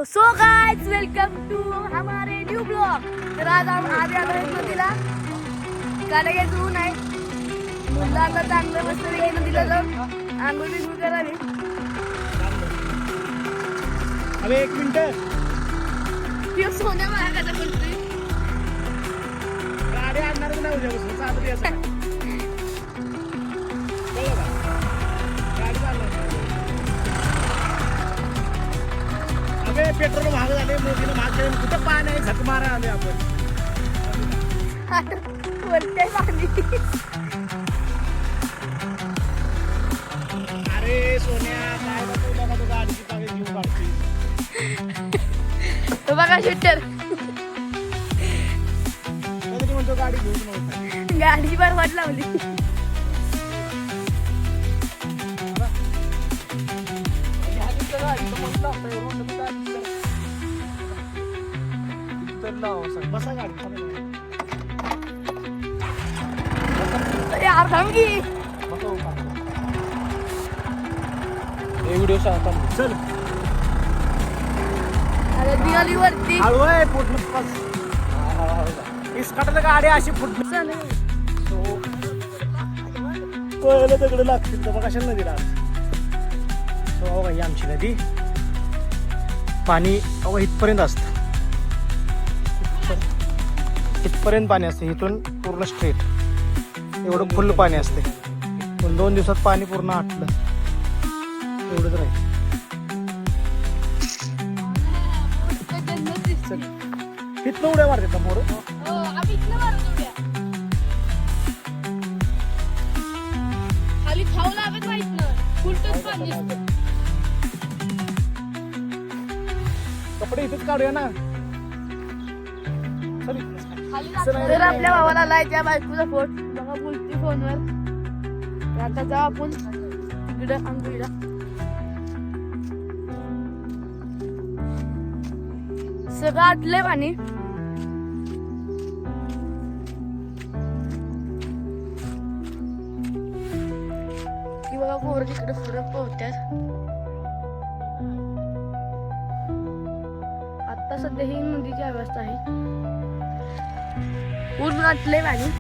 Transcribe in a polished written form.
तो so guys welcome to हमारे new blog. तर आज आम्ही आलो नदीला काढायचं ऊन आहे मुलांना चांगलं मस्त नदीला जाऊन आंघोळ बिंघोळ करावी। अबे एक मिनिट ती सोन्या महागाचा करतोय गाडी आणणार नाही उद्यापासून चालत यायचं कळलं का गाडी चालणार अबे पेट्रोल महाग झाले मोदीनं महाग केलं कुठं पाणी आहे झक मारा आले आपण वरते पाणी अरे सोन्या काय बघ तुला का तू गाडीची पागे घेऊन काढते तो बघा शूटर कधी म्हणतो गाडी घेऊन नव्हता गाडीची पण वाट लावली। बसा गाडी यार थांबी व्हिडिओ चल अरे निघाली वरती हळू आहे पूर्ण इसकाटाला गाडी अशी फुटली चल पहिलं दगड लागतील तर बघा कशाला नदीला सो ही आमची नदी पाणी अहो इथपर्यंत असतं इथपर्यंत पाणी असते इथून पूर्ण स्ट्रेट एवढं फुल पाणी असते पण 2 दिवसात पाणी पूर्ण आटलं एवढंच राहील तिथनं उड्या मारतात ना पोरं खाली खाऊ लागत माहित ना फुलटच पाणी कपडे इथेच काढूया ना चल तर आपल्या भावाला आलाय त्या बायकोचा फोन बघा बोलती फोनवर आता जाऊ आपण तिकडं आंघोळीला। सगळं आटलंय पाणी की बघा पोरं तिकडे पुढे पोहत्यात। आता सध्या ही नदीची अवस्था आहे पूर्ण आटलंय पाणी।